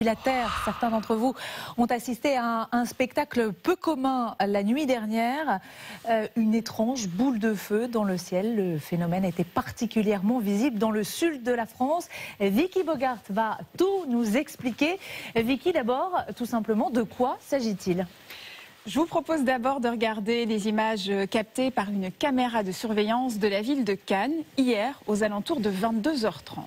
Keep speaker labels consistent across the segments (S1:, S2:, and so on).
S1: La Terre, certains d'entre vous ont assisté à un spectacle peu commun la nuit dernière, une étrange boule de feu dans le ciel. Le phénomène était particulièrement visible dans le sud de la France. Vicky Bogart va tout nous expliquer. Vicky, d'abord, tout simplement, de quoi s'agit-il ?
S2: Je vous propose d'abord de regarder les images captées par une caméra de surveillance de la ville de Cannes hier aux alentours de 22h30.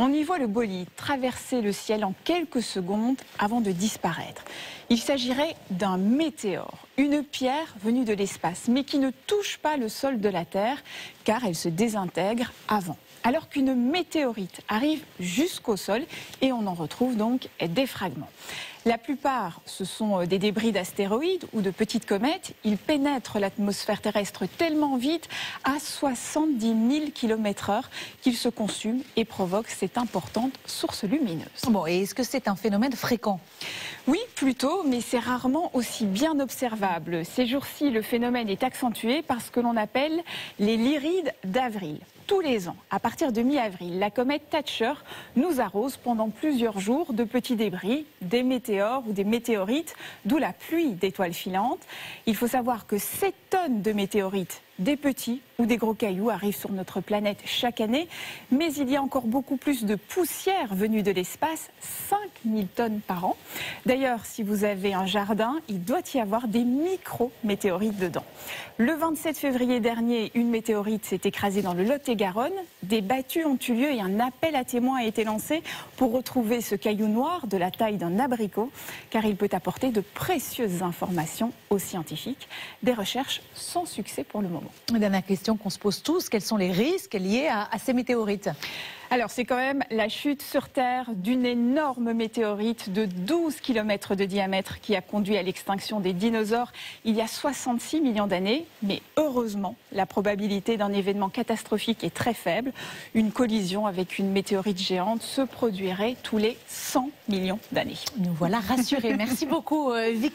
S2: On y voit le bolide traverser le ciel en quelques secondes avant de disparaître. Il s'agirait d'un météore, une pierre venue de l'espace, mais qui ne touche pas le sol de la Terre car elle se désintègre avant. Alors qu'une météorite arrive jusqu'au sol et on en retrouve donc des fragments. La plupart, ce sont des débris d'astéroïdes ou de petites comètes. Ils pénètrent l'atmosphère terrestre tellement vite, à 70 000 km/h, qu'ils se consument et provoquent cette importante source lumineuse.
S1: Bon, et est-ce que c'est un phénomène fréquent ?
S2: Oui, plutôt, mais c'est rarement aussi bien observable. Ces jours-ci, le phénomène est accentué par ce que l'on appelle les lyrides d'avril. Tous les ans, à partir de mi-avril, la comète Thatcher nous arrose pendant plusieurs jours de petits débris, des météores ou des météorites, d'où la pluie d'étoiles filantes. Il faut savoir que 7 tonnes de météorites, des petits ou des gros cailloux, arrivent sur notre planète chaque année. Mais il y a encore beaucoup plus de poussière venue de l'espace, 5000 tonnes par an. D'ailleurs, si vous avez un jardin, il doit y avoir des micro-météorites dedans. Le 27 février dernier, une météorite s'est écrasée dans le Lot-et-Garonne. Des battues ont eu lieu et un appel à témoins a été lancé pour retrouver ce caillou noir de la taille d'un abricot, car il peut apporter de précieuses informations aux scientifiques. Des recherches sans succès pour le moment.
S1: Dernière question qu'on se pose tous, quels sont les risques liés à ces météorites ?
S2: Alors c'est quand même la chute sur Terre d'une énorme météorite de 12 km de diamètre qui a conduit à l'extinction des dinosaures il y a 66 millions d'années. Mais heureusement, la probabilité d'un événement catastrophique est très faible. Une collision avec une météorite géante se produirait tous les 100 millions d'années.
S1: Nous voilà rassurés. Merci beaucoup, Vicky.